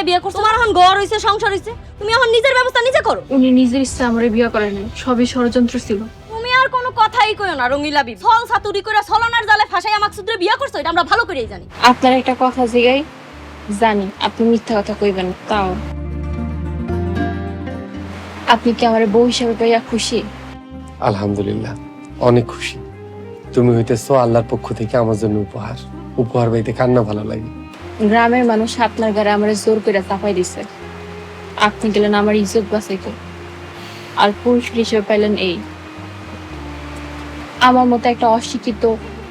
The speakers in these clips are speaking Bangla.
টাকায় বিয়ে করছো, তোমার এখন ঘর হইছে, সংসার হইছে, তুমি এখন নিজের ব্যবস্থা নিজে করো। উনি নিজের ইচ্ছা আমারে বিয়ে করে নাই, সবই ষড়যন্ত্র ছিল। তুমি আর কোনো কথাই কইও না রঙিলা বিবি। ছল ছাতুরি কইরা ছলনার জালে ফাঁসাইয়া মাকসুদরে বিয়ে করছো, এটা আমরা ভালো করেই জানি। আপনার একটা কথা জিগাই, জানি আপনি মিথ্যা কথা কইবেন, তাও আপনি কি আমার বউ হিসাবে পাইয়া খুশি? আলহামদুলিল্লাহ, অনেক খুশি। তুমি হইতেছো আল্লাহর পক্ষ থেকে আমার জন্য উপহার। উপহার পাইতে কান্না ভালো লাগে। গ্রামের মানুষ আপনার ঘরে আমার জোর করে চাপাই দিছে, আপনি গেলেন আমার ইজ্জত বাঁচাইতে, আর পুরুষ হিসেবে পাইলেন এই। আমার মতো একটা অশিক্ষিত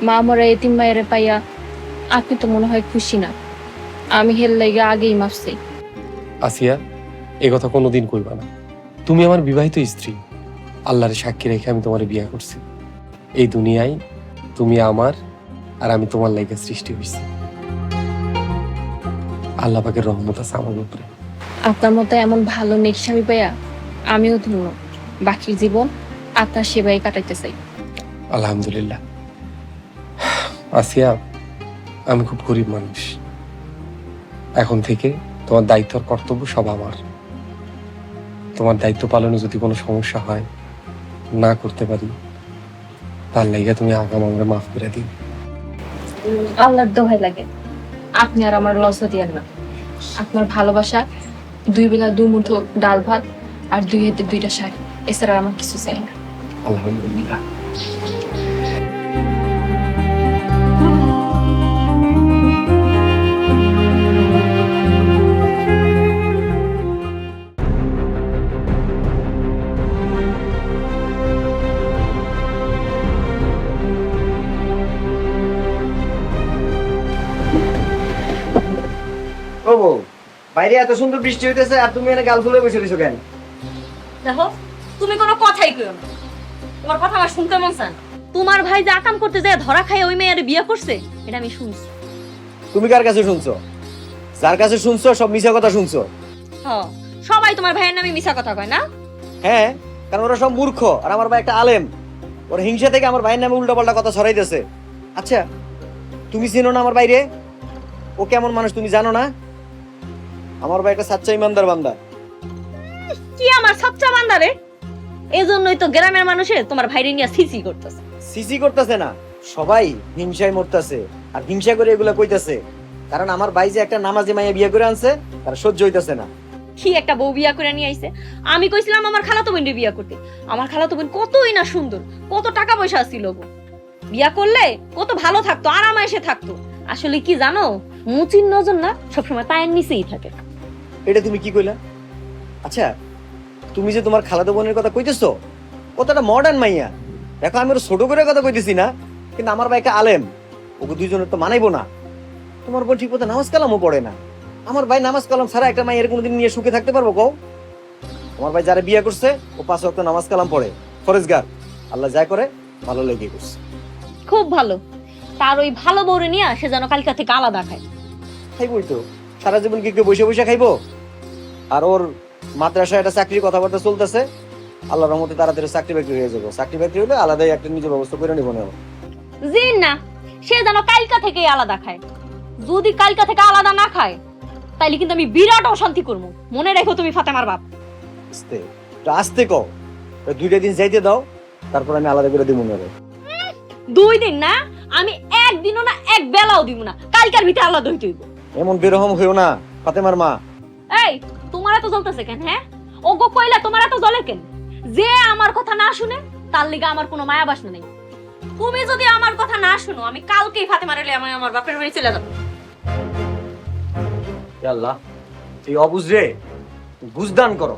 মা মরা এতিম মায়ের পাইয়া আপনি তো মনে হয় খুশি না। আমি হেল লাগে আগেই মাপছি। আসিয়া, এ কথা কোনোদিন কইবা না। তুমি আমার বিবাহিত স্ত্রী। আল্লাহর সাক্ষী রেখে আমি তোমার বিয়ে করছি। এই দুনিয়ায় তুমি আমার, আর আমি তোমার লাইগা সৃষ্টি হইছি। আল্লাহ পাকের রহমত আছে আমার উপরে। আপনার মতো এমন ভালো নেক স্বামী পাইয়া আমিও ধন্য। বাকি জীবন আপনার সেবায় কাটাইতে চাই। আলহামদুলিল্লাহ। আসিয়া, আমি খুব গরিব মানুষ। এখন থেকে তোমার দায়িত্ব আর কর্তব্য সব আমার। তোমার দায়িত্ব পালনে যদি কোনো সমস্যা হয়, না করতে পারি, তার লাইগা তুমি আগাম আমরা মাফ করে দিই। আল্লাহর দোহাই লাগে, আপনি আর আমার লজ্জা দিয়েন না। আপনার ভালোবাসা, 2 বেলা 2 মুঠো ডাল ভাত আর 2 হাতে 2টা শাড়ি, এছাড়া আমার কিছু চাই না। আলহামদুলিল্লাহ। ও বউ, বাইরে এত সুন্দর বৃষ্টি হইতেছে আর তুমি এখানে গাল ফুলে বসে রইছো কেন? দেখো, তুমি কোনো কথাই কইও না। তোমার কথা আমার শুনতে মন চায় না। তোমার ভাই যে আকাম করতে যায় ধরা খায় ওই মেয়ের বিয়ে করছে, এটা আমি শুনছি। তুমি কার কাছে শুনছো? যার কাছে শুনছো সব মিছা কথা শুনছো। হ্যাঁ, সবাই তোমার ভাইয়ের নামে মিছা কথা কয় না? হ্যাঁ, কারণ ওরা সব মূর্খ আর আমার ভাই একটা আলেম। ওর হিংসা থেকে আমার ভাইয়ের নামে উল্টাপাল্টা কথা ছড়াইতেছে। আচ্ছা, তুমি চিনো না আমার বাইরে? ও কেমন মানুষ তুমি জানো না? আমার ভাই একটা সাচ্চা ইমানদার বান্দা। কি আমার সচ্চা বান্দারে? এজন্যই তো গ্রামের মানুষে তোমার ভাইরে নিয়ে সিসি করতেছে। সিসি করতেছে না, সবাই হিংসায় মরতেছে আর হিংসা করে এগুলা কইতাছে। কারণ আমার ভাই যে একটা নামাজি মাইয়া বিয়ে করে আনছে, তার সহ্য হইতাছে না। কি একটা বউ বিয়া করে নিয়ে আইছে। আমি কইছিলাম আমার খালাতো বোনকে বিয়া করতে। আমার খালাতো বোন কতই না সুন্দর, কত টাকা পয়সা ছিল গো। বিয়া করলে কত ভালো থাকতো, আরামায়েশে থাকতো। আসলে কি জানো, মুচির নজর না সবসময় পায়ের নিচেই থাকে। এটা তুমি কি কইলা? আচ্ছা, তুমি যে তোমার খালাতো বোনের কথা কইতেছো, কতটা মডার্ন মাইয়া। দেখো, আমি ওর ছোট করে কথা কইতেছি না, কিন্তু আমার ভাই একটা আলেম, ওকে দুইজনের তো মানাইবো না। তোমার বোন ঠিক মতো নামাজ কালামও পড়ে না। আমার ভাই নামাজ কালাম ছাড়া একটা মাইয়ের কোনোদিন নিয়ে সুখে থাকতে পারবো কও? আমার ভাই যারা বিয়ে করছে ও 5 ওয়াক্ত নামাজ কালাম পড়ে, ফরজগার। আল্লাহ যা করে ভালো লেগে করছে। খুব ভালো। তার ওই ভালো বউরে নিয়ে সে যেন কালকা থেকে আলাদা খায়। খাইবই তো, সারা জীবন কি কেউ বসে বসে খাইবো? আর ওর মাদ্রাসায় একটা চাকরির কথাবার্তা চলতেছে। আল্লাহর রহমতে তাড়াতাড়ি চাকরি বাকরি হয়ে যাবে। চাকরি বাকরি হলে আলাদাই একটা নিজের ব্যবস্থা করে নিব না। জি না, সে যেন কালকা থেকে আলাদা খায়। যদি কালকা থেকে আলাদা না খায়, তাইলে কিন্তু আমি বিরাট অশান্তি করবো। মনে রেখো তুমি ফাতেমার বাপ। আস্তে, একটু আস্তে কও। 2টা দিন যাইতে দাও, তারপর আমি আলাদা করে দিব না। 2 দিন না, আমি একদিনও না, এক বেলাও দিব না। কালকার ভিতরে আলাদা হইতে হইব। এমন বেরহম হইও না ফাতেমার মা। এই, তোমার এত জ্বলতেছে কেন? হ্যাঁ, ওগো কইলা তোমার এত জ্বলে কেন? যে আমার কথা না শুনে তার লিগে আমার কোনো মায়া বাসনা নেই। তুমি যদি আমার কথা না শুনো, আমি কালকেই ফাতেমার এলে আমি আমার বাপের বাড়ি চলে যাব। হে আল্লাহ, এই অবুঝ রে বুঝদান করো।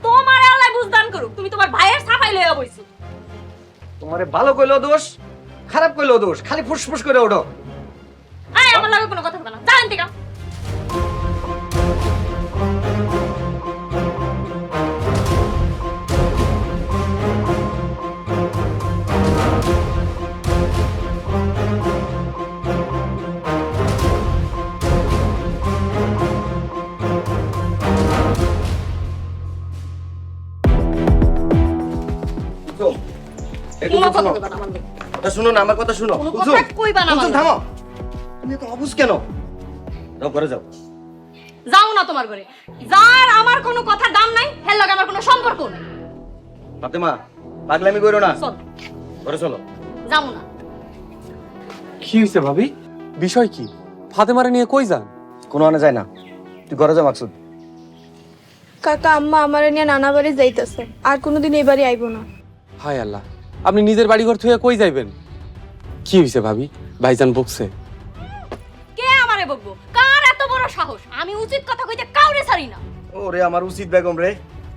তোমার আল্লাহ বুঝদান করুক। তুমি তোমার ভাইয়ের সাফাই লইয়া বইছো। তোমারে ভালো কইলো দোষ, খারাপ কইলো দোষ, খালি ফুসফুস করে ওঠো। আয়, আমার লাগে কোনো কথা বলবা না। জানেন থেকে কোনো কথা বলবা না আমার লগে। কথা শুনো না, আমার কথা শুনো। কোনো কথা কইবা না আমার কুলসুম লগে। থামো। তুমি তো অবুঝ কেন? যাও ঘরে যাও। যাও না তোমার ঘরে। যার আমার কোনো কথার দাম নাই, হের লগে আমার কোনো সম্পর্ক নেই। ফাতেমা পাগলামি করো না, চল, ঘরে চলো। যাও না। কি হয়েছে ভাবি? বিষয় কি? ফাতেমারে নিয়ে কই যান? কোনো আনে যায় না, তুই ঘরে যা মাকসুদ। কাকা আম্মা আমারে নিয়ে নানা বাড়ি যাইতেছে, আর কোনোদিন এই বাড়ি আইবো না। হায় আল্লাহ, আপনি নিজের বাড়িঘর থুয়ে কই যাইবেন? কি হয়েছে ভাবি? ভাইজান বকছে? কে আমারে বকবো? কার এত বড় সাহস? আমি উচিত কথা কইতে কাউরে ছাড়ি না। ওরে আমার উচিত বেগম রে,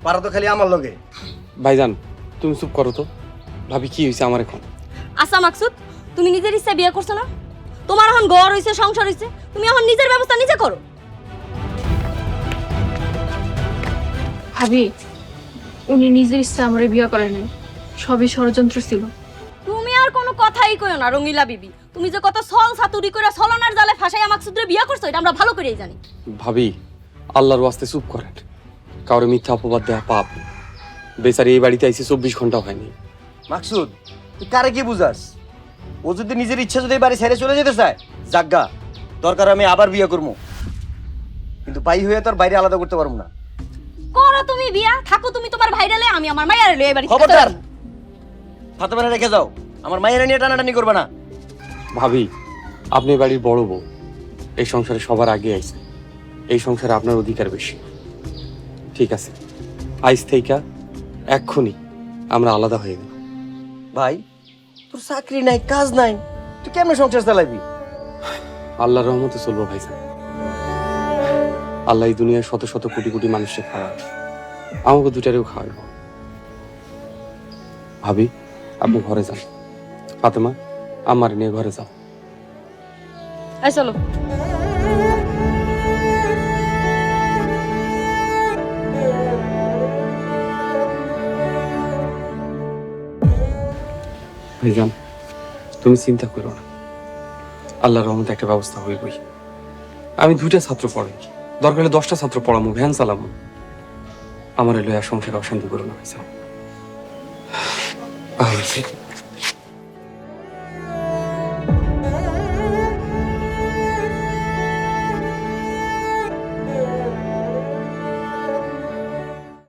পারা তো খালি আমার লগে। ভাইজান তুমি চুপ করো তো। ভাবি কি হয়েছে আমার এখন? আচ্ছা মাকসুদ, তুমি নিজের ইচ্ছা বিয়ে করছো না? তোমার এখন ঘর হইছে, সংসার হইছে, তুমি এখন নিজের ব্যবস্থা নিজে করো। ভাবি, উনি নিজের ইচ্ছা আমার বিয়ে করেন নাই, সবই ষড়যন্ত্র ছিল। তুমি আর কোনো কথাই কইও না রঙিলা বিবি। তুমি যে কত ছল ছাতুরি করে ছলনার জালে ফাঁসাইয়া মাকসুদরে বিয়ে করছো, এটা আমরা ভালো করেই জানি। ভাবি আল্লাহর ওয়াস্তে চুপ করেন। কাউরে মিথ্যা অপবাদ দেয়া পাপ। বেচারি এই বাড়িতে আইসে 24 ঘন্টা হয়নি। মাকসুদ তুই কারে কি বুঝাস? ও যদি নিজের ইচ্ছা যদি এই বাড়ি ছেড়ে চলে যেতে চায়, জাগা, দরকার আমি আবার বিয়ে করবো, কিন্তু ভাই হয়ে তোর বাইরে আলাদা করতে পারবো না। করো তুমি বিয়া, থাকো তুমি তোমার ভাইরালে, আমি আমার মায়ের লয়ে বাড়ি। খবরদার, ফাতেমারে রেখে যাও, আমার মায়েরা নিয়ে টানাটানি করবে না। ভাবি আপনি এই বাড়ির বড় বউ, এই সংসারে সবার আগে আইছে, এই সংসারে আপনার অধিকার বেশি। ঠিক আছে, আইস থেইকা এক্ষুনি আমরা আলাদা হয়ে গেল। ভাই তোর চাকরি নাই, কাজ নাই, তুই কেমনে সংসার চালাবি? আল্লাহর রহমতে চলবো ভাইজান। আল্লাহ এই দুনিয়ার শত শত কোটি কোটি মানুষকে খাওয়ায়, আমাকে দুটারেও খাওয়াইব। ভাবি আপনি ঘরে যান, ফাতেমা আমার নিয়ে ঘরে যাও। এই চলো। ভাইজান তুমি চিন্তা করো না, আল্লাহর রহমতে একটা ব্যবস্থা হইবই। আমি 2টা ছাত্র পড়াই, দরকার হলে 10টা ছাত্র পড়ামো, ভ্যান চালামো। আমার লইয়া সংসারে অশান্তি করো না ভাইজান।